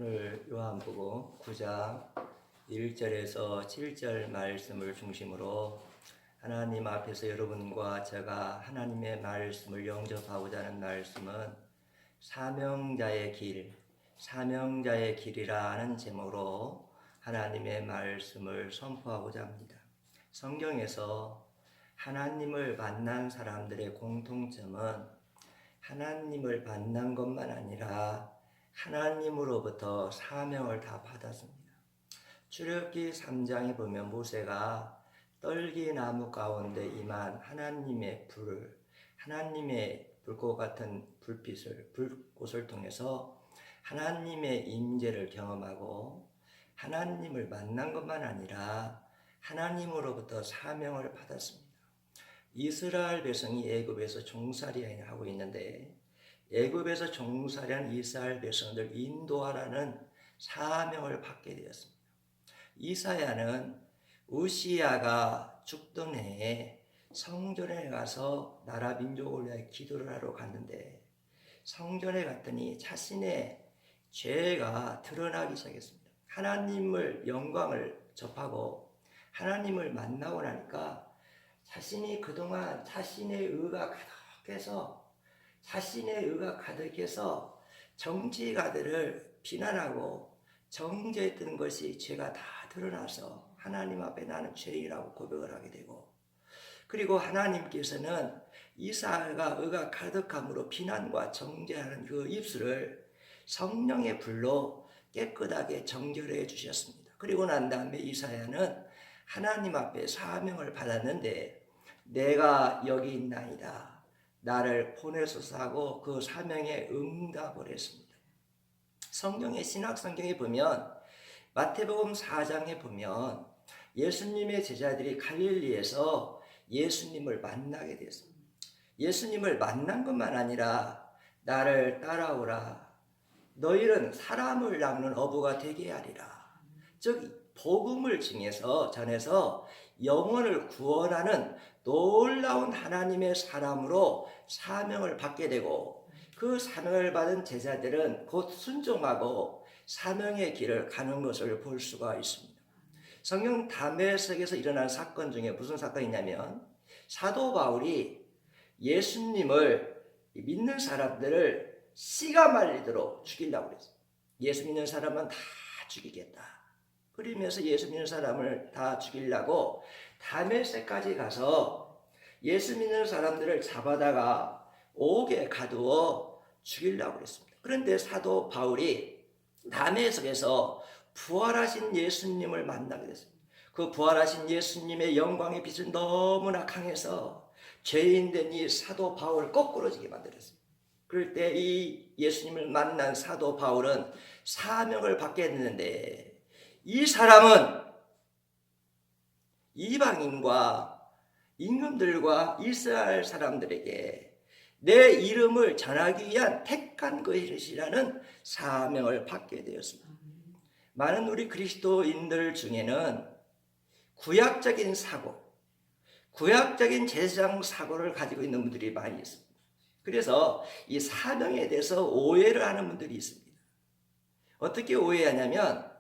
오늘 요한복음 9장 1절에서 7절 말씀을 중심으로 하나님 앞에서 여러분과 제가 하나님의 말씀을 영접하고자 하는 말씀은 사명자의 길, 사명자의 길이라는 제목으로 하나님의 말씀을 선포하고자 합니다. 성경에서 하나님을 만난 사람들의 공통점은 하나님을 만난 것만 아니라 하나님으로부터 사명을 다 받았습니다. 출애굽기 3장에 보면 모세가 떨기나무 가운데 임한 하나님의 불을, 하나님의 불꽃 같은 불꽃을 통해서 하나님의 임재를 경험하고 하나님을 만난 것만 아니라 하나님으로부터 사명을 받았습니다. 이스라엘 백성이 애굽에서 종살이하고 있는데 애굽에서 종살이한 이스라엘 백성들 인도하라는 사명을 받게 되었습니다. 이사야는 우시야가 죽던 해에 성전에 가서 나라 민족을 위해 기도를 하러 갔는데 성전에 갔더니 자신의 죄가 드러나기 시작했습니다. 하나님을 영광을 접하고 하나님을 만나고 나니까 자신이 그동안 자신의 의가 가득해서 정죄가들을 비난하고 정죄했던 것이 죄가 다 드러나서 하나님 앞에 나는 죄인이라고 고백을 하게 되고, 그리고 하나님께서는 이사야가 의가 가득함으로 비난과 정죄하는 그 입술을 성령의 불로 깨끗하게 정결해 주셨습니다. 그리고 난 다음에 이사야는 하나님 앞에 사명을 받았는데 내가 여기 있나이다, 나를 보내소서 하고 그 사명에 응답을 했습니다. 성경의 신학성경에 보면 마태복음 4장에 보면 예수님의 제자들이 갈릴리에서 예수님을 만나게 되었습니다. 예수님을 만난 것만 아니라 나를 따라오라, 너희는 사람을 낚는 어부가 되게 하리라. 즉 복음을 전해서 영혼을 구원하는 놀라운 하나님의 사람으로 사명을 받게 되고, 그 사명을 받은 제자들은 곧 순종하고 사명의 길을 가는 것을 볼 수가 있습니다. 성경 다메섹에서 일어난 사건 중에 무슨 사건이냐면 사도 바울이 예수님을 믿는 사람들을 씨가 말리도록 죽이려고 했어요. 예수 믿는 사람은 다 죽이겠다. 그러면서 예수 믿는 사람을 다 죽이려고 다메섹까지 가서 예수 믿는 사람들을 잡아다가 옥에 가두어 죽이려고 했습니다. 그런데 사도 바울이 다메섹에서 부활하신 예수님을 만나게 됐습니다. 그 부활하신 예수님의 영광의 빛은 너무나 강해서 죄인된 이 사도 바울을 거꾸러지게 만들었습니다. 그럴 때 이 예수님을 만난 사도 바울은 사명을 받게 됐는데, 이 사람은 이방인과 임금들과 이스라엘 사람들에게 내 이름을 전하기 위한 택한 것이라는 사명을 받게 되었습니다. 많은 우리 그리스도인들 중에는 구약적인 사고, 구약적인 제사장 사고를 가지고 있는 분들이 많이 있습니다. 그래서 이 사명에 대해서 오해를 하는 분들이 있습니다. 어떻게 오해하냐면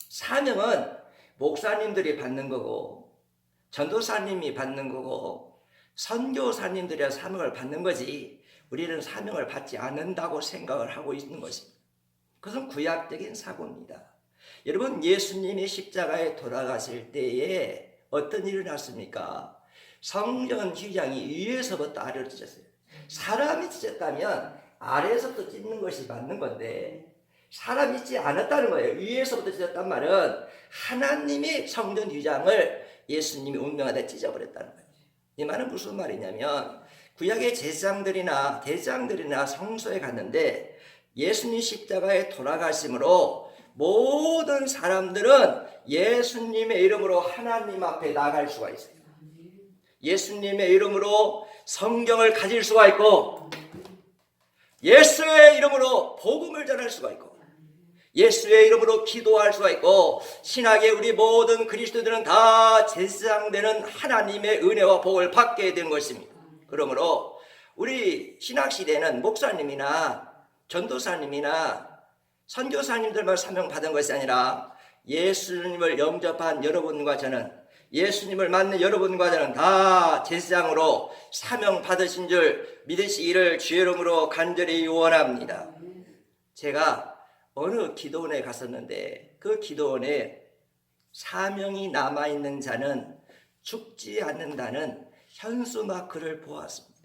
사명은 목사님들이 받는 거고 전도사님이 받는 거고 선교사님들이 사명을 받는 거지, 우리는 사명을 받지 않는다고 생각을 하고 있는 것입니다. 그것은 구약적인 사고입니다. 여러분, 예수님이 십자가에 돌아가실 때에 어떤 일이 났습니까? 성전 휘장이 위에서부터 아래로 찢었어요. 사람이 찢었다면 아래에서부터 찢는 것이 맞는 건데 사람이 찢지 않았다는 거예요. 위에서부터 찢었단 말은 하나님이 성전 휘장을 예수님이 운명하다 찢어버렸다는 거예요. 이 말은 무슨 말이냐면 구약의 제사장들이나 대장들이나 성소에 갔는데 예수님 십자가에 돌아가심으로 모든 사람들은 예수님의 이름으로 하나님 앞에 나갈 수가 있어요. 예수님의 이름으로 성경을 가질 수가 있고 예수의 이름으로 복음을 전할 수가 있고 예수의 이름으로 기도할 수가 있고, 신학의 우리 모든 그리스도들은 다 제사장되는 하나님의 은혜와 복을 받게 된 것입니다. 그러므로 우리 신학시대는 목사님이나 전도사님이나 선교사님들만 사명 받은 것이 아니라 예수님을 영접한 여러분과 저는, 예수님을 맞는 여러분과 저는 다 제사장으로 사명 받으신 줄 믿으시기를 주의 이름으로 간절히 원합니다. 제가 어느 기도원에 갔었는데 그 기도원에 사명이 남아있는 자는 죽지 않는다는 현수 마크를 보았습니다.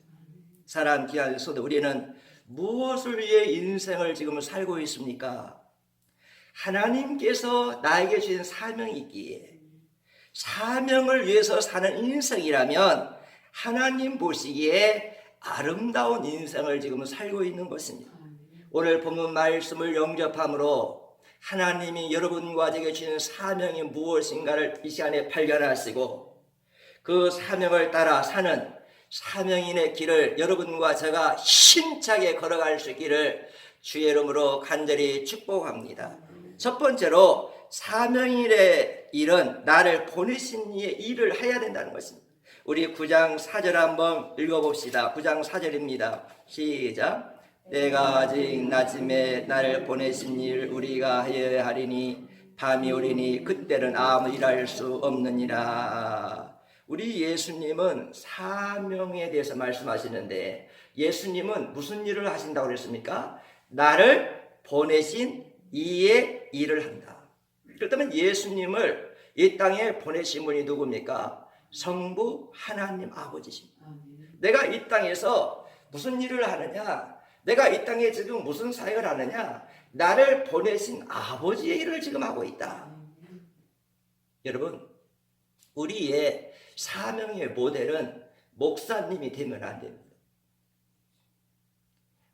사람 귀하소도 우리는 무엇을 위해 인생을 지금 살고 있습니까? 하나님께서 나에게 주신 사명이 있기에, 사명을 위해서 사는 인생이라면 하나님 보시기에 아름다운 인생을 지금 살고 있는 것입니다. 오늘 본문 말씀을 영접함으로 하나님이 여러분과 제게 주신 사명이 무엇인가를 이 시간에 발견하시고 그 사명을 따라 사는 사명인의 길을 여러분과 제가 힘차게 걸어갈 수 있기를 주의 이름으로 간절히 축복합니다. 첫 번째로 사명인의 일은 나를 보내신 이의 일을 해야 된다는 것입니다. 우리 9장 4절 한번 읽어봅시다. 9장 4절입니다. 시작. 내가 아직 낮음에 나를 보내신 일 우리가 하여야 하리니 밤이 오리니 그때는 아무 일할 수 없느니라. 우리 예수님은 사명에 대해서 말씀하시는데 예수님은 무슨 일을 하신다고 그랬습니까? 나를 보내신 이의 일을 한다. 그렇다면 예수님을 이 땅에 보내신 분이 누굽니까? 성부 하나님 아버지십니다. 내가 이 땅에서 무슨 일을 하느냐? 내가 이 땅에 지금 무슨 사역을 하느냐? 나를 보내신 아버지의 일을 지금 하고 있다. 여러분, 우리의 사명의 모델은 목사님이 되면 안 됩니다.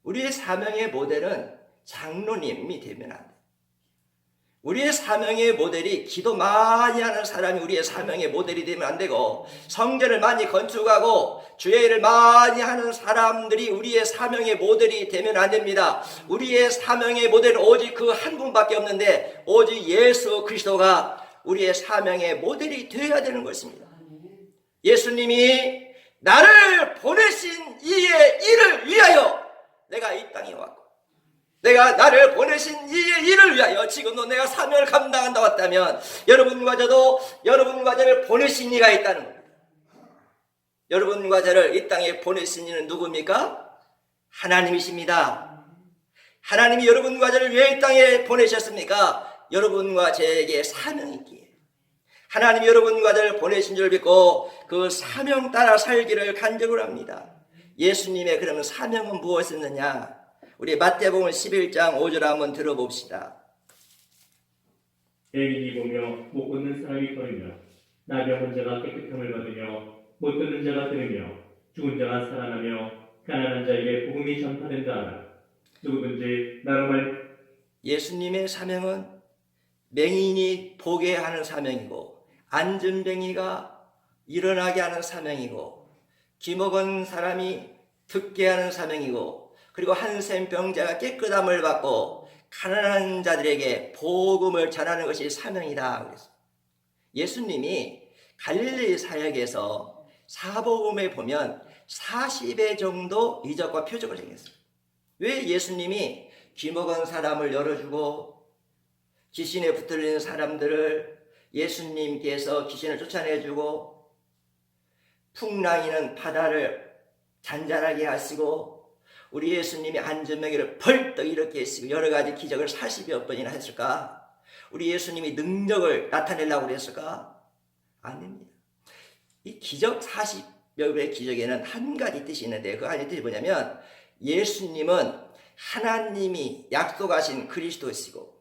우리의 사명의 모델은 장로님이 되면 안 돼요. 우리의 사명의 모델이 기도 많이 하는 사람이 우리의 사명의 모델이 되면 안 되고, 성전을 많이 건축하고 주의 일을 많이 하는 사람들이 우리의 사명의 모델이 되면 안 됩니다. 우리의 사명의 모델은 오직 그 한 분밖에 없는데 오직 예수 그리스도가 우리의 사명의 모델이 되어야 되는 것입니다. 예수님이 나를 보내신 이의 일을 위하여 내가 이 땅에 왔고, 내가 나를 보내신 이의 일을 위하여 지금도 내가 사명을 감당한다 왔다면 여러분과 저도 여러분과 저를 보내신 이가 있다는 겁니다. 여러분과 저를 이 땅에 보내신 이는 누굽니까? 하나님이십니다. 하나님이 여러분과 저를 왜 이 땅에 보내셨습니까? 여러분과 저에게 사명이 있기에 하나님이 여러분과 저를 보내신 줄 믿고 그 사명 따라 살기를 간절히 합니다. 예수님의 그러면 사명은 무엇이었느냐? 우리 마태복음 11장 5절 한번 들어봅시다. 맹인이 보며 못 걷는 사람이 걸으며 나병은 자가 깨끗함을 받으며 못 듣는 자가 들으며 죽은 자가 살아나며 가난한 자에게 복음이 전파된다 하라. 누구든지 나로 말 예수님의 사명은 맹인이 보게 하는 사명이고, 앉은 뱅이가 일어나게 하는 사명이고, 기먹은 사람이 듣게 하는 사명이고, 그리고 한센 병자가 깨끗함을 받고 가난한 자들에게 복음을 전하는 것이 사명이다. 그랬어요. 예수님이 갈릴리 사역에서 사복음에 보면 40회 정도 이적과 표적을 행했어요. 왜 예수님이 귀먹은 사람을 열어주고 귀신에 붙들린 사람들을 예수님께서 귀신을 쫓아내주고 풍랑이는 바다를 잔잔하게 하시고 우리 예수님이 앉은뱅이를 벌떡 일으켜 하시고 여러 가지 기적을 40여 번이나 했을까? 우리 예수님이 능력을 나타내려고 그랬을까? 아닙니다. 이 기적 40여 배의 기적에는 한 가지 뜻이 있는데 그 한 가지 뜻이 뭐냐면 예수님은 하나님이 약속하신 그리스도시고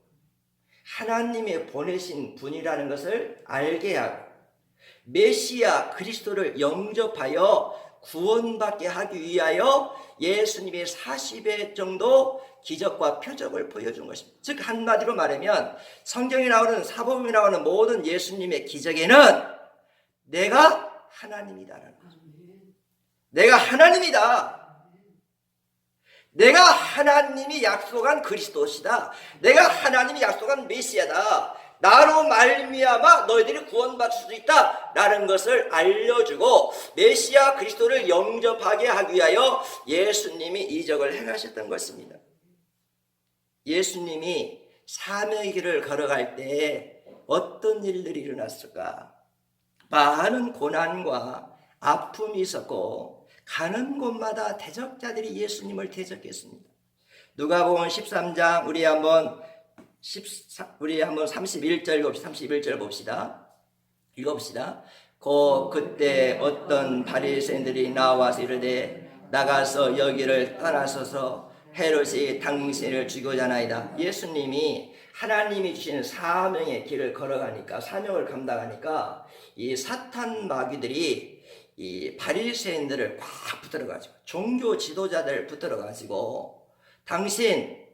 하나님이 보내신 분이라는 것을 알게 하고 메시아 그리스도를 영접하여 구원받게 하기 위하여 예수님이 40회 정도 기적과 표적을 보여준 것입니다. 즉 한마디로 말하면 성경에 나오는 사복음에 나오는 모든 예수님의 기적에는 내가 하나님이다라는 거죠. 내가 하나님이다. 내가 하나님이 약속한 그리스도시다. 내가 하나님이 약속한 메시아다. 나로 말미암아 너희들이 구원받을 수 있다 라는 것을 알려주고 메시아 그리스도를 영접하게 하기 위하여 예수님이 이적을 행하셨던 것입니다. 예수님이 사명의 길을 걸어갈 때 어떤 일들이 일어났을까? 많은 고난과 아픔이 있었고 가는 곳마다 대적자들이 예수님을 대적했습니다. 누가복음 13장 우리 한번 31절 봅시다. 31절 봅시다. 읽어봅시다. 그때 어떤 바리새인들이 나와서 이르되 나가서 여기를 떠나소서 헤롯이 당신을 죽이고자 하나이다. 예수님이 하나님이 주신 사명의 길을 걸어가니까 사명을 감당하니까 이 사탄 마귀들이 이 바리새인들을 꽉 붙들어가지고 종교 지도자들 붙들어가지고 당신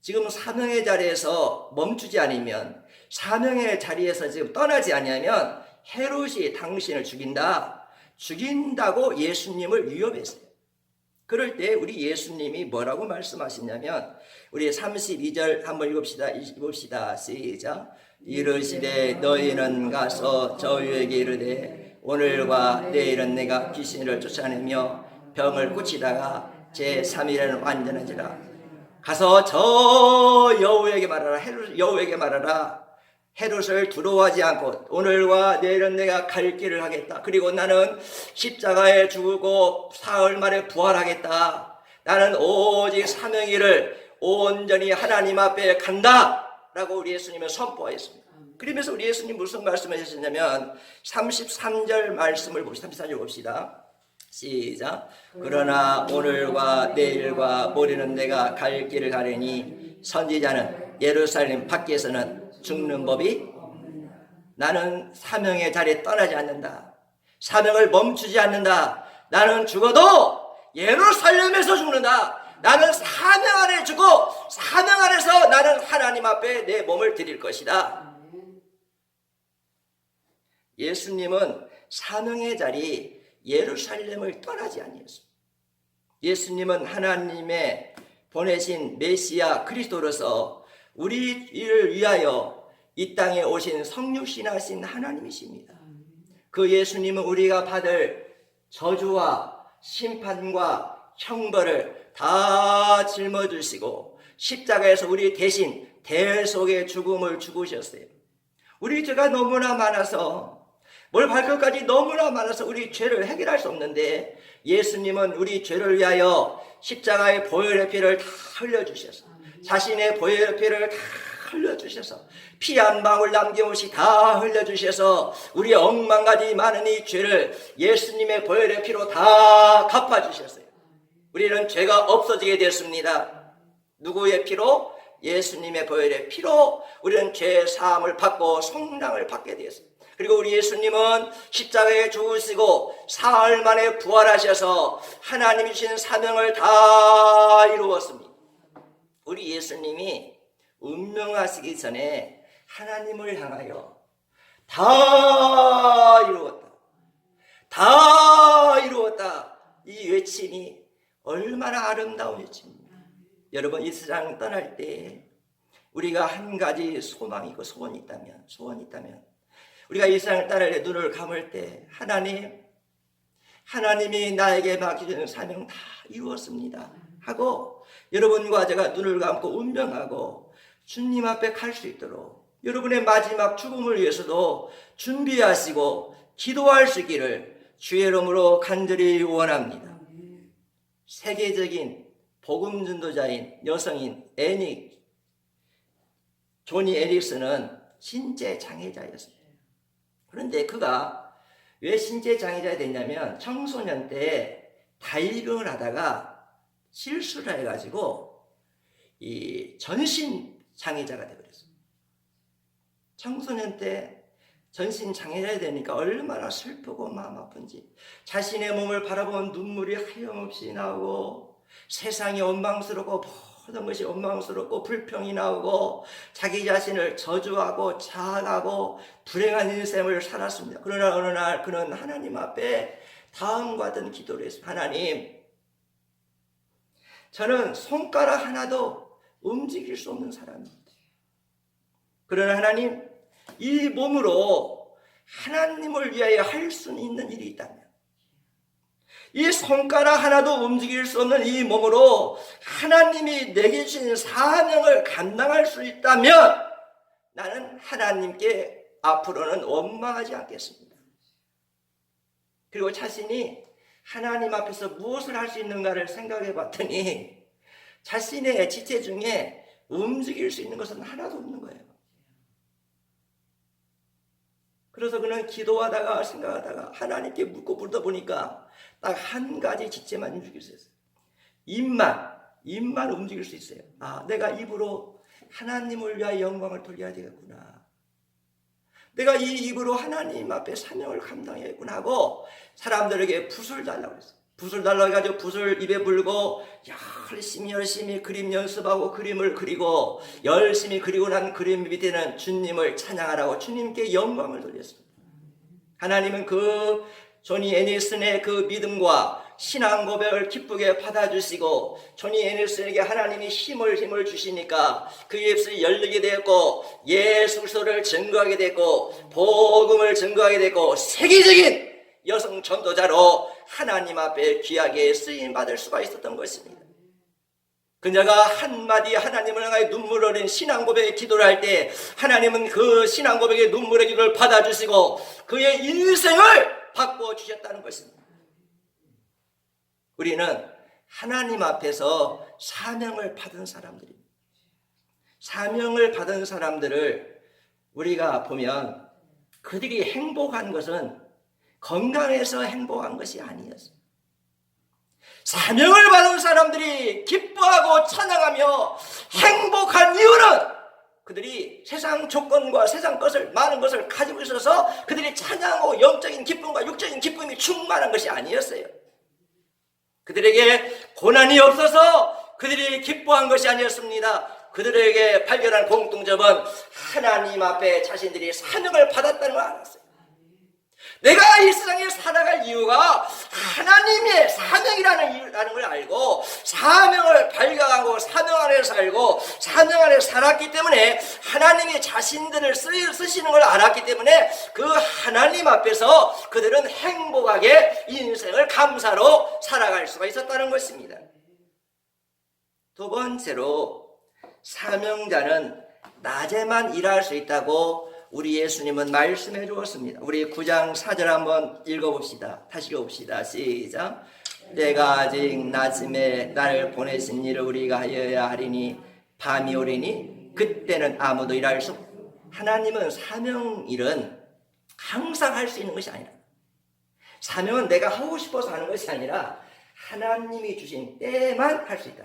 지금 사명의 자리에서 멈추지 않으면 사명의 자리에서 지금 떠나지 않으면 헤롯이 당신을 죽인다고 예수님을 위협했어요. 그럴 때 우리 예수님이 뭐라고 말씀하시냐면 우리 32절 한번 읽읍시다. 시작. 이르시되 너희는 가서 저희에게 이르되 오늘과 내일은 내가 귀신을 쫓아내며 병을 고치다가 제3일에는 완전하지라. 가서 저 여우에게 말하라. 여우에게 말하라. 헤롯을 두려워하지 않고 오늘과 내일은 내가 갈 길을 하겠다. 그리고 나는 십자가에 죽고 사흘 만에 부활하겠다. 나는 오직 사명일을 온전히 하나님 앞에 간다 라고 우리 예수님은 선포했습니다. 그러면서 우리 예수님 무슨 말씀을 하셨냐면 33절 말씀을 봅시다. 33절 봅시다. 시작. 그러나 오늘과 내일과 모레는 내가 갈 길을 가려니 선지자는 예루살렘 밖에서는 죽는 법이 나는 사명의 자리에 떠나지 않는다. 사명을 멈추지 않는다. 나는 죽어도 예루살렘에서 죽는다. 나는 사명 안에 죽고 사명 안에서 나는 하나님 앞에 내 몸을 드릴 것이다. 예수님은 사명의 자리 예루살렘을 떠나지 아니했습니다. 예수님은 하나님의 보내신 메시아 그리스도로서 우리를 위하여 이 땅에 오신 성육신하신 하나님이십니다. 그 예수님은 우리가 받을 저주와 심판과 형벌을 다 짊어지시고 십자가에서 우리 대신 대속의 죽음을 죽으셨어요. 우리 죄가 너무나 많아서 뭘 발걸까지 너무나 많아서 우리 죄를 해결할 수 없는데 예수님은 우리 죄를 위하여 십자가의 보혈의 피를 다 흘려주셔서 자신의 보혈의 피를 다 흘려주셔서 피 한 방울 남김없이 다 흘려주셔서 우리의 억만 가지 많은 이 죄를 예수님의 보혈의 피로 다 갚아주셨어요. 우리는 죄가 없어지게 됐습니다. 누구의 피로? 예수님의 보혈의 피로 우리는 죄 사함을 받고 성량을 받게 되었습니다. 그리고 우리 예수님은 십자가에 죽으시고 사흘 만에 부활하셔서 하나님이 주신 사명을 다 이루었습니다. 우리 예수님이 운명하시기 전에 하나님을 향하여 다 이루었다. 다 이루었다. 이 외침이 얼마나 아름다운 외침입니까? 여러분 이 세상 떠날 때 우리가 한 가지 소망이 있고 소원이 있다면 우리가 이 세상을 떠날 때 눈을 감을 때 하나님이 나에게 맡겨주는 사명 다 이루었습니다 하고 여러분과 제가 눈을 감고 운명하고 주님 앞에 갈 수 있도록 여러분의 마지막 죽음을 위해서도 준비하시고 기도할 수 있기를 주의 이름으로 간절히 원합니다. 세계적인 복음 전도자인 여성인 조니 에릭슨은 신체 장애자였습니다. 그런데 그가 왜 신체 장애자가 됐냐면 청소년 때 다이빙을 하다가 실수를 해가지고 이 전신 장애자가 되어버렸습니다. 청소년 때 전신 장애자가 되니까 얼마나 슬프고 마음 아픈지 자신의 몸을 바라보면 눈물이 하염없이 나오고 세상이 원망스럽고 모든 것이 원망스럽고 불평이 나오고 자기 자신을 저주하고 자학하고 불행한 인생을 살았습니다. 그러나 어느 날 그는 하나님 앞에 다음과 같은 기도를 했습니다. 하나님, 저는 손가락 하나도 움직일 수 없는 사람입니다. 그러나 하나님, 이 몸으로 하나님을 위하여 할 수 있는 일이 있다면 이 손가락 하나도 움직일 수 없는 이 몸으로 하나님이 내게 주신 사명을 감당할 수 있다면 나는 하나님께 앞으로는 원망하지 않겠습니다. 그리고 자신이 하나님 앞에서 무엇을 할 수 있는가를 생각해 봤더니 자신의 지체 중에 움직일 수 있는 것은 하나도 없는 거예요. 그래서 그는 기도하다가 생각하다가 하나님께 묻고 물어보니까 딱 한 가지 지체만 움직일 수 있어요. 입만 움직일 수 있어요. 아, 내가 입으로 하나님을 위하여 영광을 돌려야 되겠구나. 내가 이 입으로 하나님 앞에 사명을 감당해야겠구나 하고 사람들에게 붓을 달라고 했어요. 붓을 달라고 해가지고 붓을 입에 불고 열심히 그림 연습하고 그림을 그리고 열심히 그리고 난 그림 밑에는 주님을 찬양하라고 주님께 영광을 돌렸습니다. 하나님은 그 조니 애니슨의 그 믿음과 신앙 고백을 기쁘게 받아주시고 조니 애니슨에게 하나님이 힘을 주시니까 그 입술이 열리게 되었고 예수 그리스도를 증거하게 됐고 복음을 증거하게 됐고 세계적인 여성 전도자로 하나님 앞에 귀하게 쓰임받을 수가 있었던 것입니다. 그녀가 한마디 하나님을 향하여 눈물 흘린 신앙 고백의 기도를 할 때 하나님은 그 신앙 고백의 눈물의 기도를 받아주시고 그의 인생을 바꾸어 주셨다는 것입니다. 우리는 하나님 앞에서 사명을 받은 사람들입니다. 사명을 받은 사람들을 우리가 보면 그들이 행복한 것은 건강해서 행복한 것이 아니었어요. 사명을 받은 사람들이 기뻐하고 찬양하며 행복한 이유는 그들이 세상 조건과 세상 것을 많은 것을 가지고 있어서 그들이 찬양하고 영적인 기쁨과 육적인 기쁨이 충만한 것이 아니었어요. 그들에게 고난이 없어서 그들이 기뻐한 것이 아니었습니다. 그들에게 발견한 공통점은 하나님 앞에 자신들이 사명을 받았다는 걸 알았어요. 내가 이 세상에 살아갈 이유가 하나님의 사명이라는 걸 알고 사명을 발견하고 사명 안에서 살고 사명 안에서 살았기 때문에 하나님이 자신들을 쓰시는 걸 알았기 때문에 그 하나님 앞에서 그들은 행복하게 인생을 감사로 살아갈 수가 있었다는 것입니다. 두 번째로 사명자는 낮에만 일할 수 있다고 우리 예수님은 말씀해 주었습니다. 우리 9장 4절 한번 읽어봅시다. 다시 읽어봅시다. 시작. 때가 아직 낮음에 나를 보내신 일을 우리가 하여야 하리니 밤이 오리니 그때는 아무도 일할 수 없고. 하나님은 사명 일은 항상 할 수 있는 것이 아니라 사명은 내가 하고 싶어서 하는 것이 아니라 하나님이 주신 때만 할 수 있다.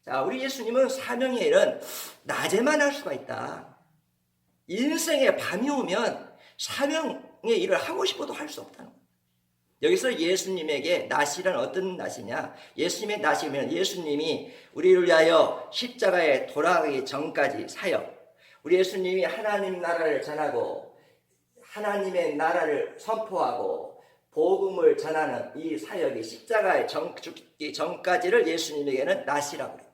자, 우리 예수님은 사명의 일은 낮에만 할 수가 있다. 인생의 밤이 오면 사명의 일을 하고 싶어도 할 수 없다는 거예요. 여기서 예수님에게 낮이란 어떤 낮이냐? 예수님의 낮이면 예수님이 우리를 위하여 십자가에 돌아가기 전까지 사역, 우리 예수님이 하나님 나라를 전하고 하나님의 나라를 선포하고 복음을 전하는 이 사역이 십자가에 죽기 전까지를 예수님에게는 낮이라고 해요.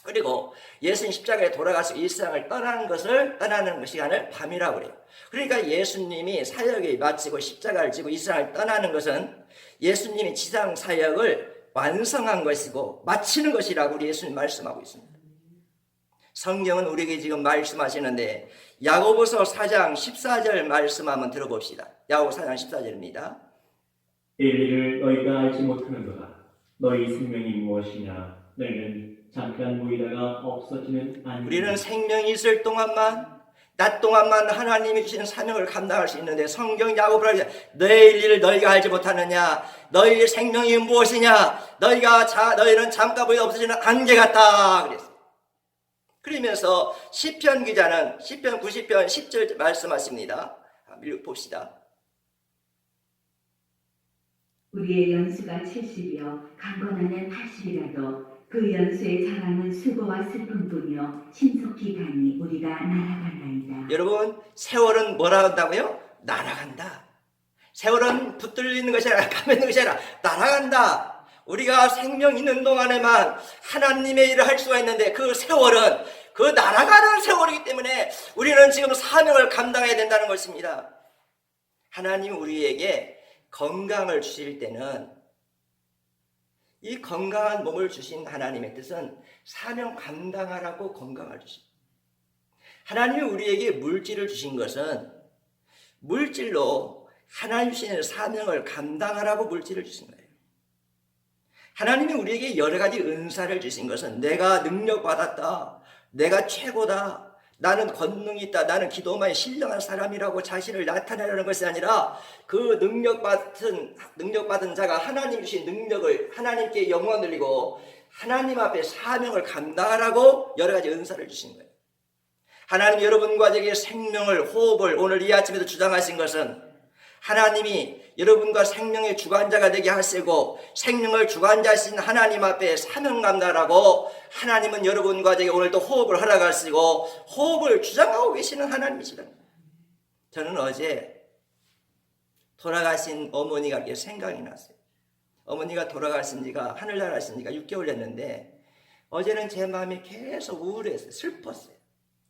그리고 예수님 십자가에 돌아가서 이 세상을 떠나는 시간을 밤이라고 그래요. 그러니까 예수님이 사역을 마치고 십자가를 지고 이 세상을 떠나는 것은 예수님이 지상 사역을 완성한 것이고 마치는 것이라고 우리 예수님 말씀하고 있습니다. 성경은 우리에게 지금 말씀하시는데 야고보서 4장 14절 말씀 한번 들어봅시다. 야고보서 4장 14절입니다. 일리를 너희가 알지 못하는도다. 너희 생명이 무엇이냐? 너희는 잠깐 보이다가 없어지는 아니. 우리는 생명이 있을 동안만 낮 동안만 하나님이 주시는 사명을 감당할 수 있는데 성경 야고보를 너희 일을 너희가 알지 못하느냐? 너희 생명이 무엇이냐? 너희는 잠깐 보이다 없어지는 안개 같다 그랬어요. 그러면서 시편 기자는 시편 90편 10절 말씀하십니다. 봅시다. 우리의 연수가 70이요 강건하면 80이라도 그 연수의 자랑은 수고와 슬픔뿐이요 신속히 가니 우리가 날아가나이다. 여러분, 세월은 뭐라 한다고요? 날아간다. 세월은 붙들리는 것이 아니라 가면 있는 것이 아니라 날아간다. 우리가 생명 있는 동안에만 하나님의 일을 할 수가 있는데 그 세월은 그 날아가는 세월이기 때문에 우리는 지금 사명을 감당해야 된다는 것입니다. 하나님이 우리에게 건강을 주실 때는 이 건강한 몸을 주신 하나님의 뜻은 사명 감당하라고 건강을 주십니다. 하나님이 우리에게 물질을 주신 것은 물질로 하나님 주시는 사명을 감당하라고 물질을 주신 거예요. 하나님이 우리에게 여러 가지 은사를 주신 것은 내가 능력받았다, 내가 최고다, 나는 권능이 있다, 나는 기도만에 신령한 사람이라고 자신을 나타내라는 것이 아니라 그 능력받은 자가 하나님 주신 능력을 하나님께 영광 돌리고 하나님 앞에 사명을 감당하라고 여러 가지 은사를 주신 거예요. 하나님 여러분과 저에게 생명을, 호흡을 오늘 이 아침에도 주장하신 것은 하나님이 여러분과 생명의 주관자가 되게 하시고 생명을 주관자이신 하나님 앞에 사명 감당하라고 하나님은 여러분과 저에게 오늘 또 호흡을 허락하시고 호흡을 주장하고 계시는 하나님이시다. 저는 어제 돌아가신 어머니가 이렇게 생각이 났어요. 어머니가 돌아가신 지가 하늘나라신 지가 6개월 됐는데 어제는 제 마음이 계속 우울했어요. 슬펐어요.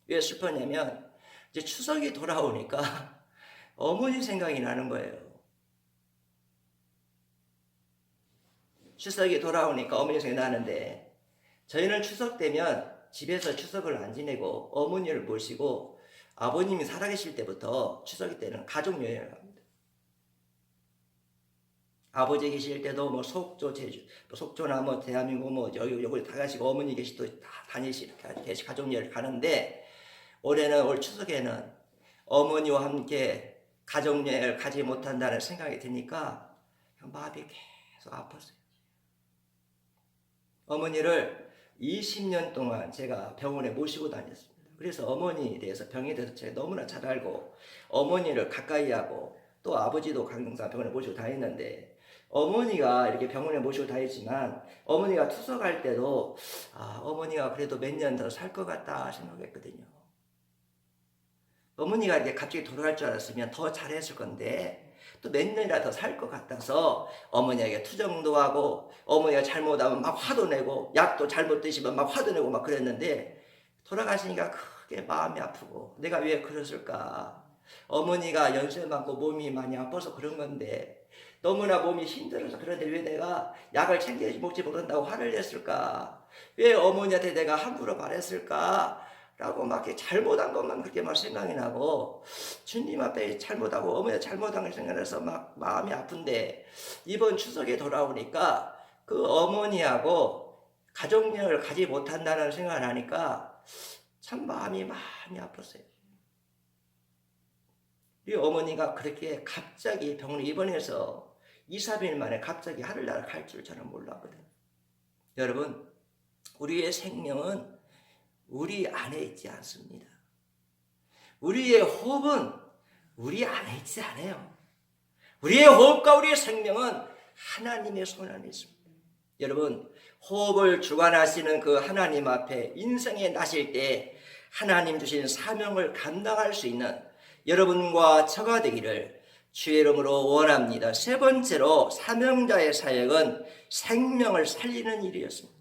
왜 슬펐냐면 이제 추석이 돌아오니까 어머니 생각이 나는 거예요. 추석이 돌아오니까 어머니 생각이 나는데 저희는 추석 되면 집에서 추석을 안 지내고 어머니를 모시고 아버님이 살아계실 때부터 추석 때는 가족 여행을 갑니다. 아버지 계실 때도 뭐 속초, 제주, 속초나 뭐 대한민국 뭐 여기 다 가시고 어머니 계실 때 다 다니시 가족 여행을 가는데 올해는 올 추석에는 어머니와 함께 가족 여행을 가지 못한다는 생각이 드니까 마음이 계속 아팠어요. 어머니를 20년 동안 제가 병원에 모시고 다녔습니다. 그래서 어머니에 대해서 병에 대해서 제가 너무나 잘 알고 어머니를 가까이 하고 또 아버지도 강릉사 병원에 모시고 다녔는데 어머니가 이렇게 병원에 모시고 다녔지만 어머니가 투석할 때도 어머니가 그래도 몇 년 더 살 것 같다 생각했거든요. 어머니가 이렇게 갑자기 돌아갈 줄 알았으면 더 잘했을 건데 또 몇 년이나 더 살 것 같아서 어머니에게 투정도 하고 어머니가 잘못하면 막 화도 내고 약도 잘못 드시면 막 화도 내고 막 그랬는데 돌아가시니까 크게 마음이 아프고 내가 왜 그랬을까? 어머니가 연세 많고 몸이 많이 아파서 그런 건데 너무나 몸이 힘들어서 그런데 왜 내가 약을 챙겨 먹지 못한다고 화를 냈을까? 왜 어머니한테 내가 함부로 말했을까? 라고 막 잘못한 것만 그렇게 막 생각이 나고 주님 앞에 잘못하고 어머니가 잘못한 걸 생각해서 막 마음이 아픈데 이번 추석에 돌아오니까 그 어머니하고 가족여행을 가지 못한다는 생각을 하니까 참 마음이 많이 아팠어요. 이 어머니가 그렇게 갑자기 병원에 입원해서 2, 3일 만에 갑자기 하늘나라 갈 줄 저는 몰랐거든요. 여러분, 우리의 생명은 우리 안에 있지 않습니다. 우리의 호흡은 우리 안에 있지 않아요. 우리의 호흡과 우리의 생명은 하나님의 손 안에 있습니다. 여러분, 호흡을 주관하시는 그 하나님 앞에 인생에 나실 때 하나님 주신 사명을 감당할 수 있는 여러분과 저가 되기를 주의 이름으로 원합니다. 세 번째로 사명자의 사역은 생명을 살리는 일이었습니다.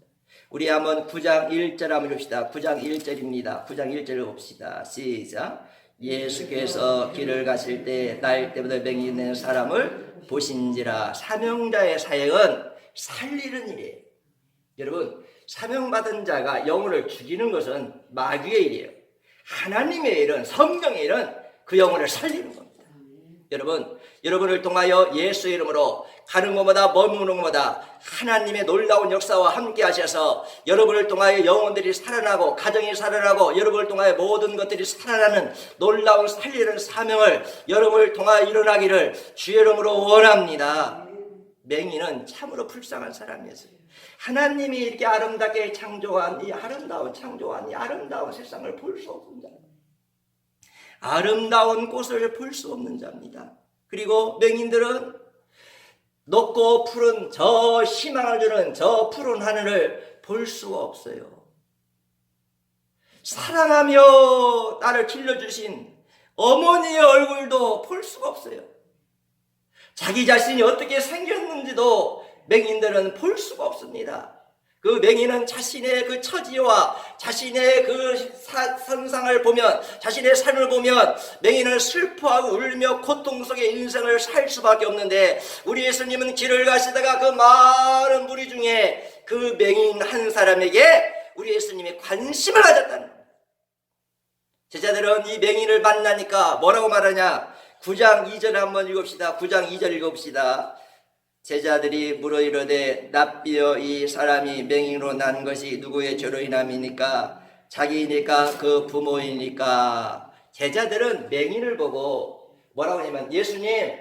우리 한번 9장 1절 한번 봅시다. 9장 1절입니다. 9장 1절을 봅시다. 시작. 예수께서 길을 가실 때 나일 때부터 맹이 있는 사람을 보신지라. 사명자의 사역은 살리는 일이에요. 여러분, 사명받은 자가 영혼을 죽이는 것은 마귀의 일이에요. 하나님의 일은, 성령의 일은 그 영혼을 살리는 겁니다. 여러분, 여러분을 통하여 예수의 이름으로 가는 것마다 머무는 것마다 하나님의 놀라운 역사와 함께 하셔서 여러분을 통하여 영혼들이 살아나고 가정이 살아나고 여러분을 통하여 모든 것들이 살아나는 놀라운 살리는 사명을 여러분을 통하여 일어나기를 주의 이름으로 원합니다. 맹인은 참으로 불쌍한 사람이었어요. 하나님이 이렇게 아름답게 창조한 이 아름다운 세상을 볼 수 없는 자, 아름다운 꽃을 볼 수 없는 자입니다. 그리고 맹인들은 높고 푸른 저 희망을 주는 저 푸른 하늘을 볼 수가 없어요. 사랑하며 나를 길러주신 어머니의 얼굴도 볼 수가 없어요. 자기 자신이 어떻게 생겼는지도 맹인들은 볼 수가 없습니다. 그 맹인은 자신의 그 처지와 자신의 그 선상을 보면, 자신의 삶을 보면 맹인은 슬퍼하고 울며 고통 속의 인생을 살 수밖에 없는데, 우리 예수님은 길을 가시다가 그 많은 무리 중에 그 맹인 한 사람에게 우리 예수님이 관심을 가졌다는 거예요. 제자들은 이 맹인을 만나니까 뭐라고 말하냐? 9장 2절 한번 읽읍시다. 9장 2절 읽읍시다. 제자들이 물어 이르되 납비여 이 사람이 맹인으로 난 것이 누구의 죄로 인함이니까? 자기니까 그 부모이니까? 제자들은 맹인을 보고 뭐라고 하냐면, 예수님,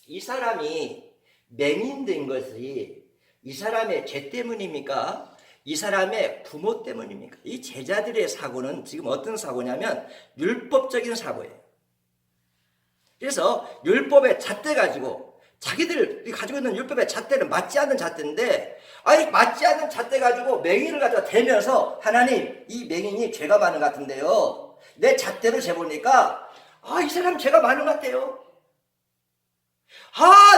이 사람이 맹인된 것이 이 사람의 죄 때문입니까? 이 사람의 부모 때문입니까? 이 제자들의 사고는 지금 어떤 사고냐면 율법적인 사고예요. 그래서 율법의 잣대 가지고, 자기들이 가지고 있는 율법의 잣대는 맞지 않는 잣대인데, 아니 맞지 않는 잣대 가지고 맹인을 가져다 대면서, 하나님, 이 맹인이 죄가 많은 것 같은데요, 내 잣대를 재보니까 이 사람 죄가 많은 것 같아요.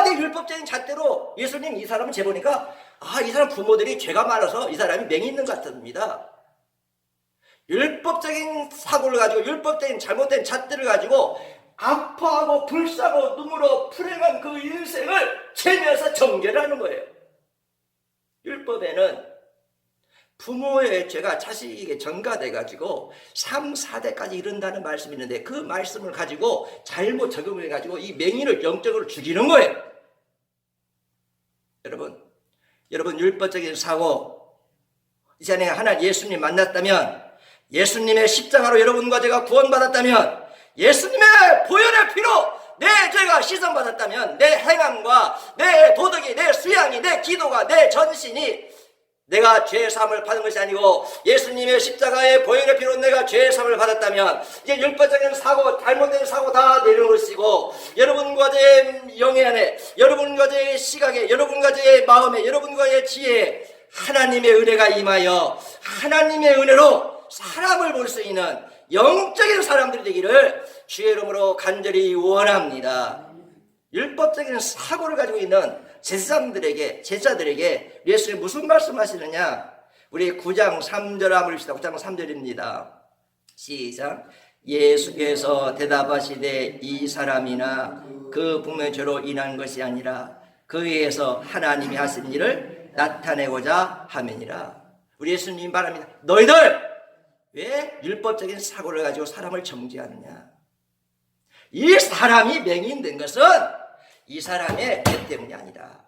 내 율법적인 잣대로 예수님, 이 사람을 재보니까 이 사람 부모들이 죄가 많아서 이 사람이 맹인 있는 것 같습니다. 율법적인 사고를 가지고, 율법적인 잘못된 잣대를 가지고 아파하고 불쌍하고 눈물로 풀어간 그 인생을 재면서 정죄하는 거예요. 율법에는 부모의 죄가 자식에게 전가돼 가지고 3, 4대까지 이른다는 말씀이 있는데, 그 말씀을 가지고 잘못 적용해 가지고 이 맹인을 영적으로 죽이는 거예요. 여러분 율법적인 사고, 이 시간에 하나 예수님 만났다면, 예수님의 십자가로 여러분과 제가 구원받았다면, 예수님의 보혈의 피로 내 죄가 씻음받았다면, 내 행함과 내 도덕이, 내 수양이, 내 기도가, 내 전신이 내가 죄사함을 받은 것이 아니고 예수님의 십자가의 보혈의 피로 내가 죄사함을 받았다면, 이제 율법적인 사고, 잘못된 사고 다 내려놓으시고, 여러분과 제 영의 안에, 여러분과 제 시각에, 여러분과 제 마음에, 여러분과 제 지혜에 하나님의 은혜가 임하여 하나님의 은혜로 사람을 볼 수 있는 영적인 사람들이 되기를 주의 이름으로 간절히 원합니다. 율법적인 사고를 가지고 있는 제자들에게 예수님이 무슨 말씀하시느냐? 우리 9장 3절 한번 읽읍시다. 9장 3절입니다. 시작. 예수께서 대답하시되 이 사람이나 그 부모의 죄로 인한 것이 아니라 그에서 하나님이 하신 일을 나타내고자 함이니라. 우리 예수님이 말합니다. 너희들 왜 율법적인 사고를 가지고 사람을 정죄하느냐? 이 사람이 맹인된 것은 이 사람의 죄 때문이 아니다.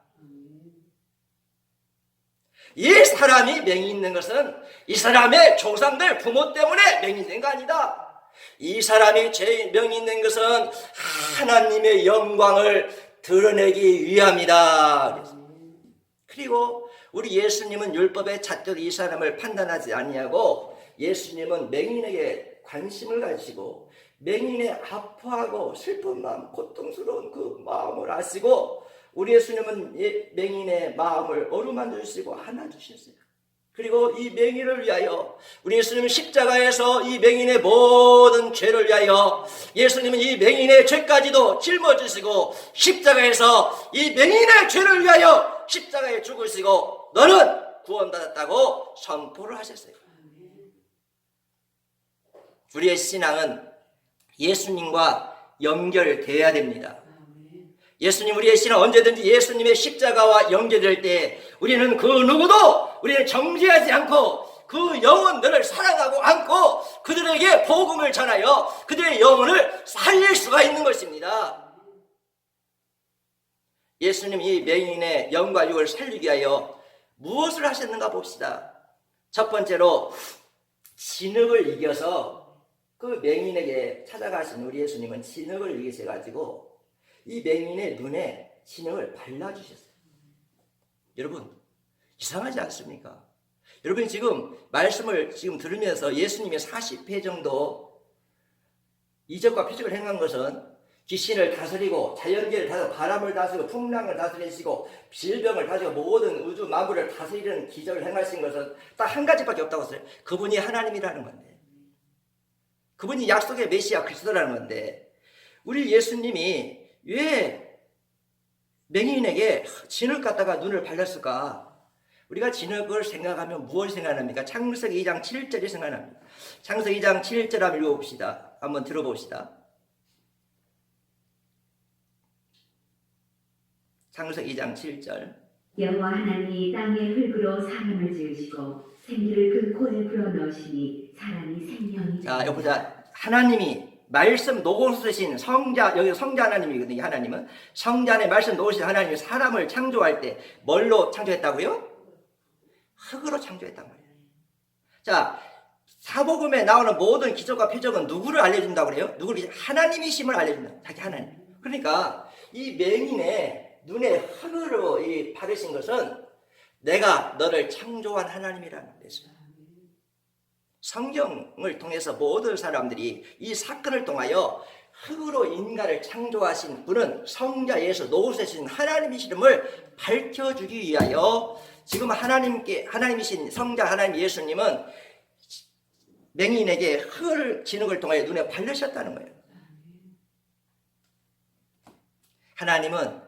이 사람이 맹인된 것은 이 사람의 조상들 부모 때문에 맹인된 거 아니다. 이 사람이 맹인된 것은 하나님의 영광을 드러내기 위함이다. 그리고 우리 예수님은 율법의 잣대로 이 사람을 판단하지 아니하고, 예수님은 맹인에게 관심을 가지고 맹인의 아파하고 슬픈 마음, 고통스러운 그 마음을 아시고, 우리 예수님은 맹인의 마음을 어루만져 주시고 안아주셨어요. 그리고 이 맹인을 위하여 우리 예수님은 십자가에서 이 맹인의 모든 죄를 위하여 예수님은 이 맹인의 죄까지도 짊어지시고 십자가에서 이 맹인의 죄를 위하여 십자가에 죽으시고 너는 구원받았다고 선포를 하셨어요. 우리의 신앙은 예수님과 연결돼야 됩니다. 예수님, 우리의 신앙 언제든지 예수님의 십자가와 연결될 때 우리는 그 누구도 우리를 정죄하지 않고 그 영혼들을 사랑하고 안고 그들에게 복음을 전하여 그들의 영혼을 살릴 수가 있는 것입니다. 예수님이 이 맹인의 영과 육을 살리기 위하여 무엇을 하셨는가 봅시다. 첫 번째로 진흙을 이겨서 그 맹인에게 찾아가신 우리 예수님은 진흙을 이기셔가지고 이 맹인의 눈에 진흙을 발라주셨어요. 여러분, 이상하지 않습니까? 여러분이 지금 말씀을 지금 들으면서 예수님의 40회 정도 이적과 표적을 행한 것은 귀신을 다스리고 자연계를 다스리고 바람을 다스리고 풍랑을 다스리시고 질병을 다스리고 모든 우주 만물을 다스리는 기적을 행하신 것은 딱 한 가지밖에 없다고 했어요. 그분이 하나님이라는 건데, 그분이 약속의 메시아 그리스도라는 건데, 우리 예수님이 왜 맹인에게 진을 갖다가 눈을 발랐을까? 우리가 진흙을 생각하면 무엇이 생각납니까? 창세기 2장 7절이 생각납니다. 창세기 2장 7절 한번 읽어봅시다. 한번 들어봅시다. 창세기 2장 7절. 여호와 하나님이 땅의 흙으로 사람을 지으시고 생기를 그 코에 불어넣으시니 사람이 생명이 자, 되니라. 여기 보자. 하나님이 말씀 녹으신 성자, 여기 성자 하나님이거든요. 하나님은 성자 안에 말씀 녹으신 하나님이 사람을 창조할 때 뭘로 창조했다고요? 흙으로 창조했단 말이에요. 자, 사복음에 나오는 모든 기적과 표적은 누구를 알려준다고 그래요? 누구를? 하나님이심을 알려준다. 자기 하나님. 그러니까 이 맹인의 눈에 흙으로 이 바르신 것은 내가 너를 창조한 하나님이라는 뜻이에요. 성경을 통해서 모든 사람들이 이 사건을 통하여 흙으로 인간을 창조하신 분은 성자 예수 노우세신 하나님이심을 밝혀주기 위하여 지금 하나님이신 성자 하나님 예수님은 맹인에게 흙을 진흙을 통하여 눈에 바르셨다는 거예요. 하나님은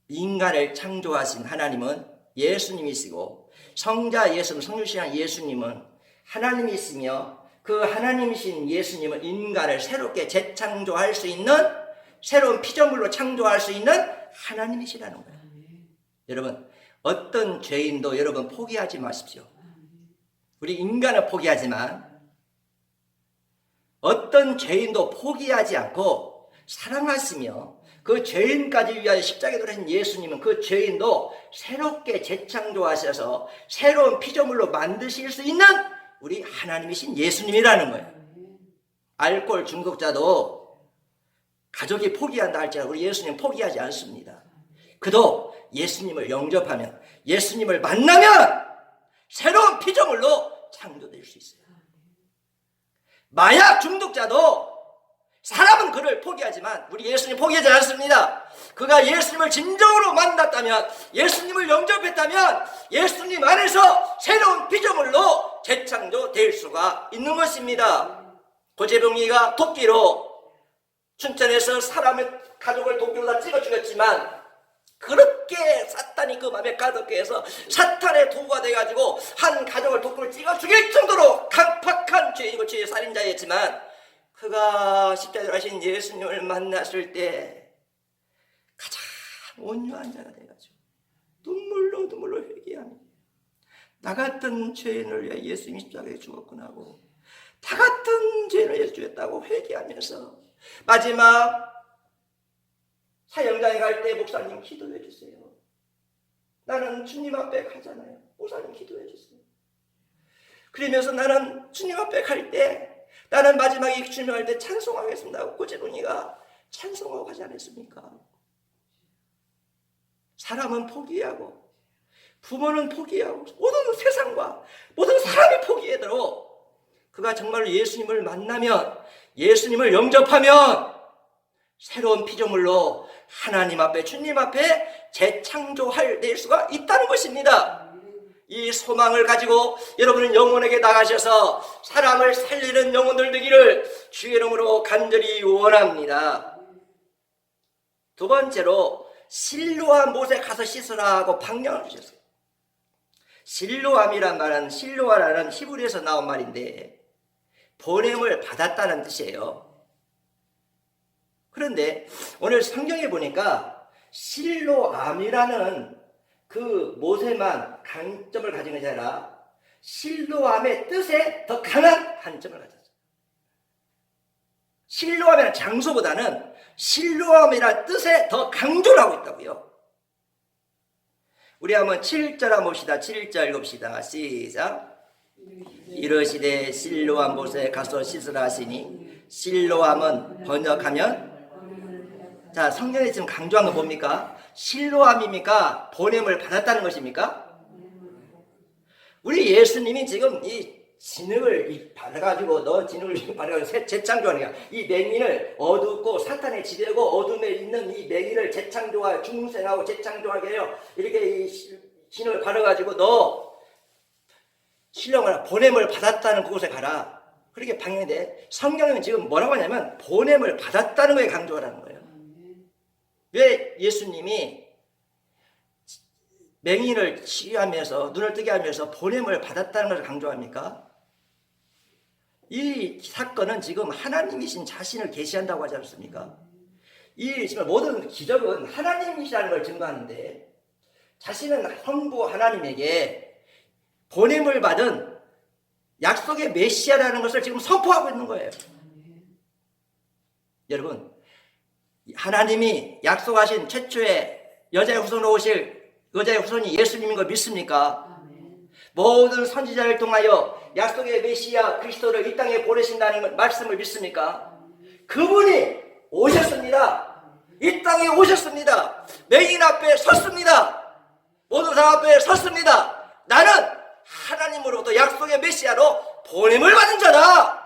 인간을 창조하신 하나님은 예수님이시고 성자 예수님 성육신한 예수님은 하나님이시며 그 하나님이신 예수님은 인간을 새롭게 재창조할 수 있는 새로운 피조물로 창조할 수 있는 하나님이시라는 거예요. 여러분 어떤 죄인도 여러분 포기하지 마십시오. 우리 인간은 포기하지만 어떤 죄인도 포기하지 않고 사랑하시며 그 죄인까지 위하여 십자가에 돌아가신 예수님은 그 죄인도 새롭게 재창조하셔서 새로운 피조물로 만드실 수 있는 우리 하나님이신 예수님이라는 거예요. 알코올 중독자도 가족이 포기한다 할지라도 우리 예수님 포기하지 않습니다. 그도 예수님을 영접하면 예수님을 만나면 새로운 피조물로 창조될 수 있어요. 마약 중독자도 사람은 그를 포기하지만 우리 예수님 포기하지 않습니다. 그가 예수님을 진정으로 만났다면 예수님을 영접했다면 예수님 안에서 새로운 피조물로 재창조될 수가 있는 것입니다. 고재병이가 도끼로 춘천에서 사람의 가족을 도끼로 다 찍어 죽였지만 그렇게 사탄이 그 마음에 가득해 해서 사탄의 도구가 돼가지고 한 가족을 도끼로 찍어 죽일 정도로 강팍한 죄인이고 죄의 살인자였지만 그가 십자가에 돌아가신 예수님을 만났을 때 가장 온유한 자가 돼가지고 눈물로 회개하며 나 같은 죄인을 위해 예수님이 십자가에 죽었구나 하고 나 같은 죄인을 위해 죽였다고 회개하면서 마지막 사형장에 갈 때 목사님 기도해 주세요. 나는 주님 앞에 가잖아요. 목사님 기도해 주세요. 그러면서 나는 주님 앞에 갈 때 나는 마지막에 주님 할 때 찬송하겠습니다 하고 고재동이가 찬송하고 가지 않았습니까? 사람은 포기하고 부모는 포기하고 모든 세상과 모든 사람이 포기해도 그가 정말로 예수님을 만나면 예수님을 영접하면 새로운 피조물로 하나님 앞에 주님 앞에 재창조될 수가 있다는 것입니다. 이 소망을 가지고 여러분은 영혼에게 나가셔서 사람을 살리는 영혼들 되기를 주의 이름으로 간절히 원합니다. 두 번째로 실로암 못에 가서 씻으라 하고 방령을 주셨어요. 실로암이란 말은 실로아라는 히브리에서 나온 말인데 보냄을 받았다는 뜻이에요. 그런데 오늘 성경에 보니까 실로암이라는 그 모세만 강점을 가진 것이 아니라 실로암의 뜻에 더 강한 한점을 가졌어요. 실로암이라는 장소보다는 실로암이라는 뜻에 더 강조를 하고 있다고요. 우리 한번 7절 한번 봅시다. 7절 읽읍시다. 시작. 이르시되 실로암 못에 가서 씻으라 하시니 실로암은 번역하면 자 성경에 지금 강조한 건 뭡니까? 실로암입니까? 보냄을 받았다는 것입니까? 우리 예수님이 지금 이 진흙을 받아가지고 너 진흙을 받아가지고 재창조하는 거야. 이 맹인을 어둡고 사탄의 지배고 어둠에 있는 이 맹인을 재창조하 중생하고 재창조하게 해요. 이렇게 이 진흙을 받아가지고 너 신령을 보냄을 받았다는 그곳에 가라. 그렇게 방향이 돼. 성경은 지금 뭐라고 하냐면 보냄을 받았다는 거에 강조하라는 거예요. 왜 예수님이 맹인을 치유하면서 눈을 뜨게 하면서 보냄을 받았다는 것을 강조합니까? 이 사건은 지금 하나님이신 자신을 계시한다고 하지 않습니까? 이 지금 모든 기적은 하나님이시라는 걸 증거하는데 자신은 성부 하나님에게 보냄을 받은 약속의 메시아라는 것을 지금 선포하고 있는 거예요. 여러분, 하나님이 약속하신 최초의 여자의 후손으로 오실 여자의 후손이 예수님인 걸 믿습니까? 모든 선지자를 통하여 약속의 메시아 그리스도를 이 땅에 보내신다는 말씀을 믿습니까? 그분이 오셨습니다. 이 땅에 오셨습니다. 맹인 앞에 섰습니다. 모든 사람 앞에 섰습니다. 나는 하나님으로부터 약속의 메시아로 보냄을 받은 자다.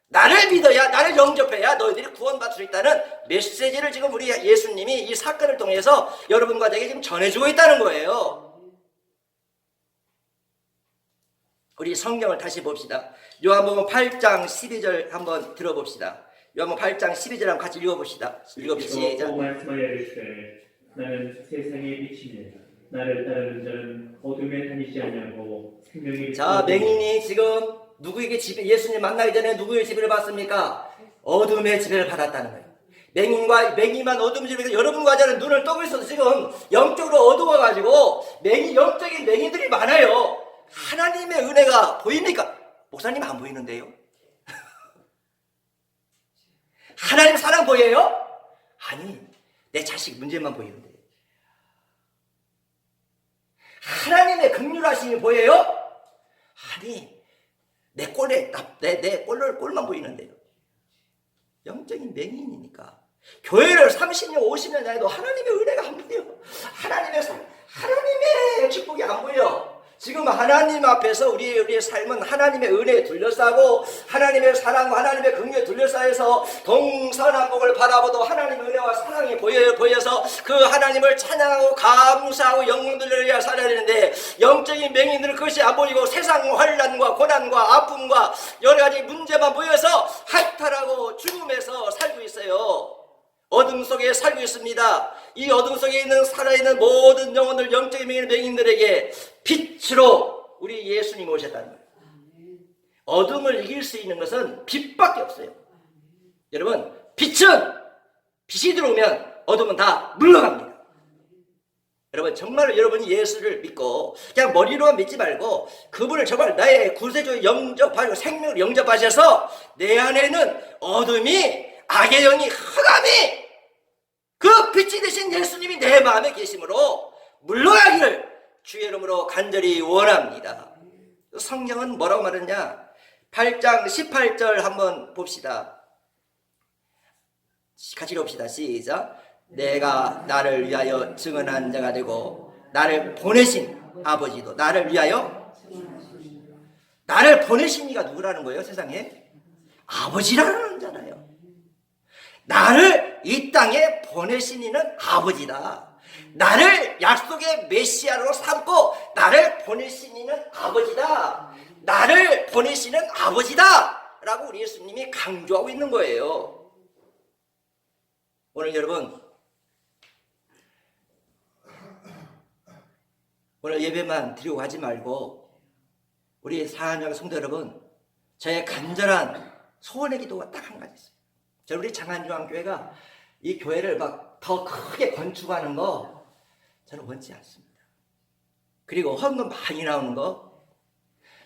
나를 믿어야, 나를 영접해야 너희들이 구원받을 수 있다는 메시지를 지금 우리 예수님이 이 사건을 통해서 여러분과 저에게 지금 전해주고 있다는 거예요. 우리 성경을 다시 봅시다. 요한복음 8장 12절 한번 들어봅시다. 요한복음 8장 12절 한번 같이 읽어봅시다. 시작. 또 말씀하여 이르시되 나는 세상의 빛이니 나를 따르는 자는 어둠에 다니지 아니하고 생명의 자, 맹인이 지금 누구에게 예수님 만나기 전에 누구의 지배를 받습니까? 어둠의 지배를 받았다는 거예요. 맹인만 어둠의 지배에서 여러분과 저는 눈을 뜨고 있어도 지금 영적으로 어두워가지고 영적인 맹인들이 많아요. 하나님의 은혜가 보입니까? 목사님 안 보이는데요? 하나님 사랑 보여요? 아니, 내 자식 문제만 보이는데. 하나님의 긍휼하심이 보여요? 아니, 내 꼴만 보이는데요. 영적인 맹인이니까. 교회를 30년, 50년 다녀도 하나님의 은혜가 안 보여. 하나님의 축복이 안 보여. 지금 하나님 앞에서 우리의 삶은 하나님의 은혜에 둘러싸고 하나님의 사랑과 하나님의 긍휼에 둘러싸여서 동서남북을 바라보도 하나님의 은혜와 사랑이 보여서 그 하나님을 찬양하고 감사하고 영광 돌려야 살아야 되는데 영적인 맹인들은 그것이 안 보이고 세상 환난과 고난과 아픔과 여러 가지 문제만 보여서 한탄하고 죽음에서 살고 있어요. 어둠 속에 살고 있습니다. 이 어둠 속에 있는 살아있는 모든 영혼들, 영적인 맹인들에게 빛으로 우리 예수님 오셨다는 거예요. 어둠을 이길 수 있는 것은 빛밖에 없어요. 여러분, 빛이 들어오면 어둠은 다 물러갑니다. 여러분, 정말로 여러분이 예수를 믿고 그냥 머리로만 믿지 말고 그분을 정말 나의 구세주로 영접하고 생명으로 영접하셔서 내 안에는 어둠이, 악의 영이, 흑암이 그 빛이 되신 예수님이 내 마음에 계심으로 물러가기를 주의 이름으로 간절히 원합니다. 성경은 뭐라고 말하냐? 8장 18절 한번 봅시다. 같이 읽읍시다. 시작. 내가 나를 위하여 증언한 자가 되고 나를 보내신 아버지도 나를 위하여, 나를 보내신 이가 누구라는 거예요? 세상에 아버지라는 자잖아요. 나를 이 땅에 보내신 이는 아버지다. 나를 약속의 메시아로 삼고 나를 보내신 이는 아버지다. 나를 보내시는 아버지다 라고 우리 예수님이 강조하고 있는 거예요. 오늘 여러분, 오늘 예배만 드리고 가지 말고 우리 사랑하는 성도 여러분, 저의 간절한 소원의 기도가 딱 한 가지 있어요. 우리 장안중앙교회가 이 교회를 막 더 크게 건축하는 거 저는 원치 않습니다. 그리고 헌금 많이 나오는 거,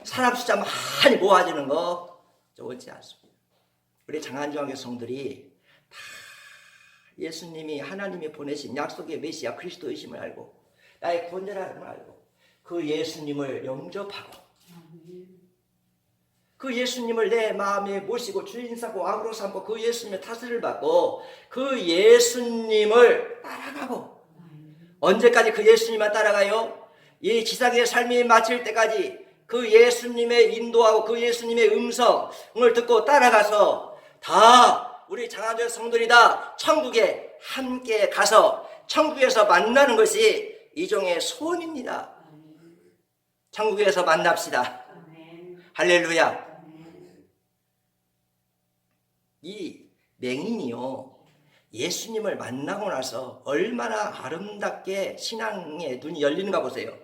사람 숫자 많이 모아지는 거 저 원치 않습니다. 우리 장안중앙교회 성들이 다 예수님이 하나님이 보내신 약속의 메시아 그리스도이심을 알고 나의 구원자라는 알고 그 예수님을 영접하고 그 예수님을 내 마음에 모시고 주인 삼고 왕으로 삼고 그 예수님의 타스를 받고 그 예수님을 따라가고, 언제까지 그 예수님만 따라가요? 이 지상의 삶이 마칠 때까지 그 예수님의 인도하고 그 예수님의 음성을 듣고 따라가서 다 우리 장안교회 성도들이 다 천국에 함께 가서 천국에서 만나는 것이 이종의 소원입니다. 천국에서 만납시다. 할렐루야. 이 맹인이요, 예수님을 만나고 나서 얼마나 아름답게 신앙의 눈이 열리는가 보세요.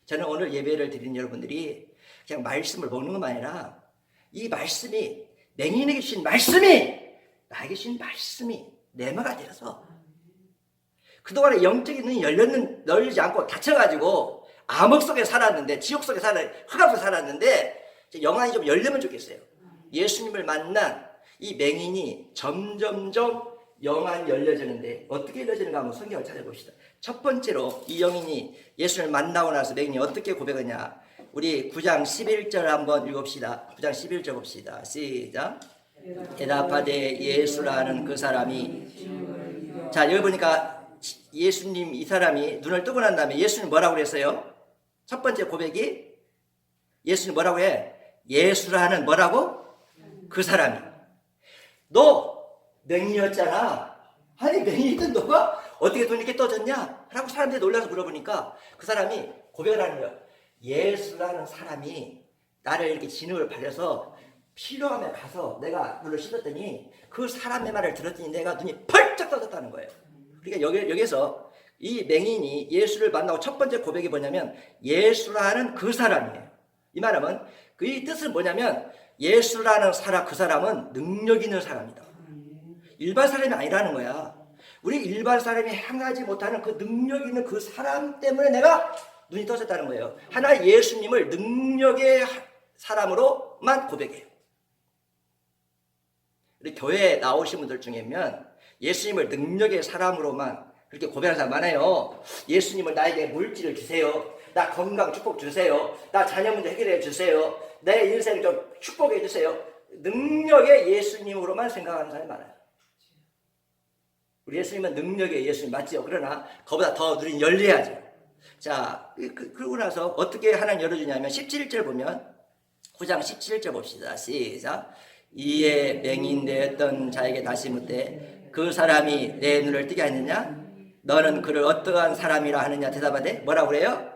저는 오늘 예배를 드린 여러분들이 그냥 말씀을 먹는 것만 아니라 이 말씀이 맹인에게 주신 말씀이 나에게 주신 말씀이 내마가 되어서 그동안에 영적인 눈이 열리지 않고 닫혀가지고 암흑 속에 살았는데 지옥 속에 흑암 속에 살았는데 영안이 좀 열리면 좋겠어요. 예수님을 만난 이 맹인이 점점점 영안이 열려지는데 어떻게 열려지는가 한번 성경을 찾아봅시다. 첫 번째로 이 영인이 예수를 만나고 나서 맹인이 어떻게 고백하냐. 우리 9장 11절 한번 읽읍시다. 9장 11절 봅시다. 시작. 대답하되 예수라는 그 사람이. 자, 여기 보니까 예수님 이 사람이 눈을 뜨고 난 다음에 예수님 뭐라고 그랬어요? 첫 번째 고백이 예수님 뭐라고 해? 예수라는 뭐라고? 그 사람이. 너 맹인이었잖아. 아니 맹인이던 너가 어떻게 눈이 이렇게 떠졌냐? 라고 사람들이 놀라서 물어보니까 그 사람이 고백을 하는 거야. 예수라는 사람이 나를 이렇게 진흙을 발려서 필요함에 가서 내가 물을 씻었더니 그 사람의 말을 들었더니 내가 눈이 펄쩍 떠졌다는 거예요. 그러니까 여기서 이 맹인이 예수를 만나고 첫 번째 고백이 뭐냐면 예수라는 그 사람이에요. 이 말하면 그 뜻은 뭐냐면 예수라는 그 사람은 능력 있는 사람이다. 일반 사람이 아니라는 거야. 우리 일반 사람이 행하지 못하는 그 능력 있는 그 사람 때문에 내가 눈이 떠졌다는 거예요. 하나의 예수님을 능력의 사람으로만 고백해요. 우리 교회에 나오신 분들 중에면 예수님을 능력의 사람으로만 그렇게 고백하는 사람 많아요. 예수님을 나에게 물질을 주세요. 나 건강 축복 주세요. 나 자녀 문제 해결해 주세요. 내 인생 좀 축복해 주세요. 능력의 예수님으로만 생각하는 사람이 많아요. 우리 예수님은 능력의 예수님 맞지요? 그러나 그보다 더 눈이 열려야죠. 자, 그러고 나서 어떻게 하나님 열어주냐면 17절 보면 9장 17절 봅시다. 시작. 이에 맹인되었던 자에게 다시 묻되 그 사람이 내 눈을 뜨게 하느냐? 너는 그를 어떠한 사람이라 하느냐? 대답하되 뭐라고 그래요?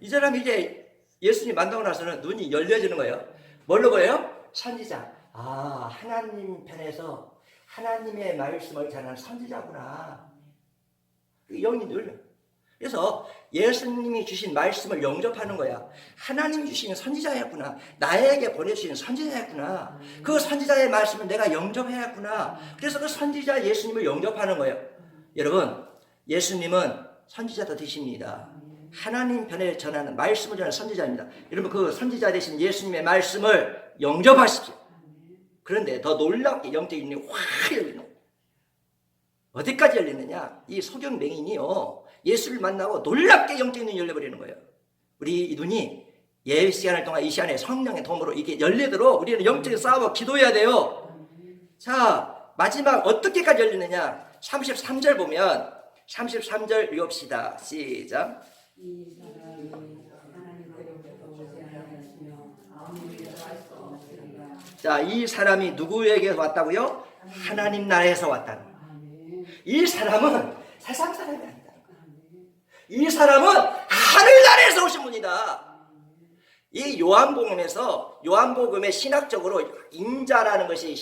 이 사람이 이제 예수님 만나고 나서는 눈이 열려지는 거예요. 뭘로 보여요? 선지자. 아, 하나님 편에서 하나님의 말씀을 전하는 선지자구나. 영이 열려. 그래서 예수님이 주신 말씀을 영접하는 거야. 하나님이 주신 선지자였구나. 나에게 보내주신 선지자였구나. 그 선지자의 말씀을 내가 영접해야겠구나. 그래서 그 선지자 예수님을 영접하는 거예요. 여러분, 예수님은 선지자도 되십니다. 하나님 편에 전하는 말씀을 전하는 선지자입니다. 여러분, 그 선지자 되신 예수님의 말씀을 영접하십시오. 그런데 더 놀랍게 영적인 눈이 확 열리는 거예요. 어디까지 열리느냐? 이 소경 맹인이요, 예수를 만나고 놀랍게 영적인 눈이 열려버리는 거예요. 우리 이 눈이 예배 시간을 통한 이 시간에 성령의 도움으로 이게 열리도록 우리는 영적인 싸움을 기도해야 돼요. 자, 마지막 어떻게까지 열리느냐? 33절 보면 33절 읽읍시다. 시작. 자, 이 사람이 누구에게 왔다고요? 하나님 나라에서 왔다는 거예요. 이 사람은 세상 사람이 아니다. 이 사람은 하늘나라에서 오신 분이다. 이 요한복음의 신학적으로 인자라는 것이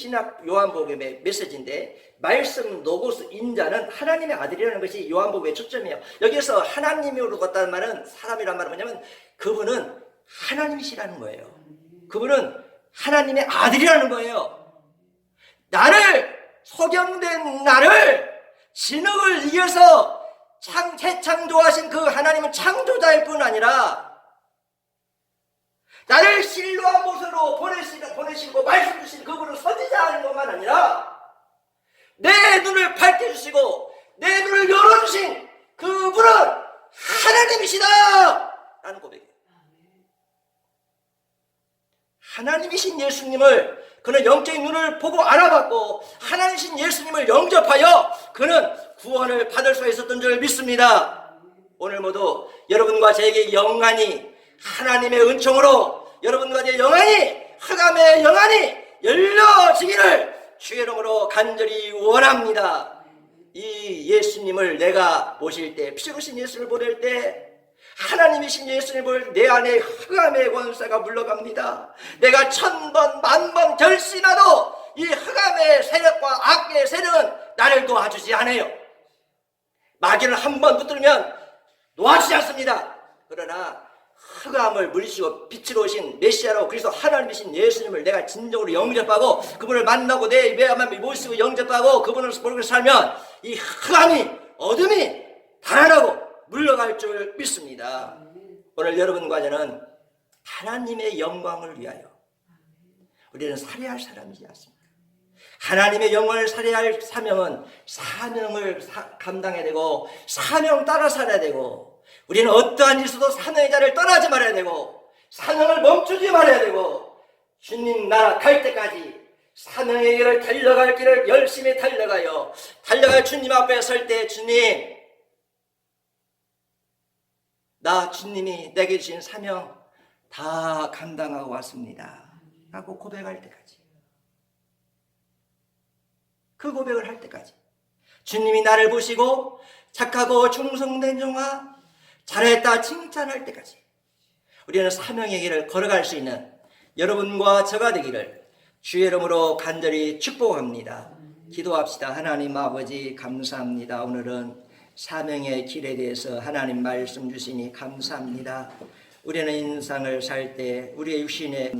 요한복음의 메시지인데, 말씀 로고스 인자는 하나님의 아들이라는 것이 요한복음의 초점이에요. 여기서 하나님으로 왔다는 말은, 사람이란 말은 뭐냐면 그분은 하나님이시라는 거예요. 그분은 하나님의 아들이라는 거예요. 소경된 나를 진흙을 이겨서 재창조하신 그 하나님은 창조자일 뿐 아니라 나를 실로한 모습으로 보내시고 말씀 주신 그분은 선지자하는 것만 아니라 내 눈을 밝게 주시고 내 눈을 열어주신 그분은 하나님이시다 라는 고백이에요. 하나님이신 예수님을 그는 영적인 눈을 보고 알아봤고 하나님이신 예수님을 영접하여 그는 구원을 받을 수 있었던 줄 믿습니다. 오늘 모두 여러분과 저에게 영안이 하나님의 은총으로 여러분과 제 영안이 흑암의 영안이 열려지기를 주의 이름으로 간절히 원합니다. 이 예수님을 내가 모실 때, 피로신 예수를 보낼 때 하나님이신 예수님을 내 안에 흑암의 권세가 물러갑니다. 내가 1000번, 10,000번 결심하도 이 흑암의 세력과 악의 세력은 나를 놓아주지 않아요. 마귀를 한 번 붙들면 놓아주지 않습니다. 그러나 흑암을 물리치고 빛으로 오신 메시아로 그리스도 하나님이신 예수님을 내가 진정으로 영접하고 그분을 만나고 내 마음에 모시고 영접하고 그분을 보고 살면 이 흑암이 어둠이 달아나고 물러갈 줄 믿습니다. 오늘 여러분과 저는 하나님의 영광을 위하여 우리는 살해할 사람이지 않습니까? 하나님의 영광을 살해할 사명은 사명을 감당해야 되고 사명 따라 살아야 되고 우리는 어떠한 일에서도 사명의 자리를 떠나지 말아야 되고 사명을 멈추지 말아야 되고 주님 나라 갈 때까지 사명의 길을 달려갈 길을 열심히 달려가요. 주님 앞에 설 때 주님 나 주님이 내게 주신 사명 다 감당하고 왔습니다 라고 고백할 때까지 그 고백을 할 때까지 주님이 나를 보시고 착하고 충성된 종아 잘했다 칭찬할 때까지 우리는 사명의 길을 걸어갈 수 있는 여러분과 저가 되기를 주의 이름으로 간절히 축복합니다. 기도합시다. 하나님 아버지 감사합니다. 오늘은 사명의 길에 대해서 하나님 말씀 주시니 감사합니다. 우리는 인생을 살 때 우리의 육신의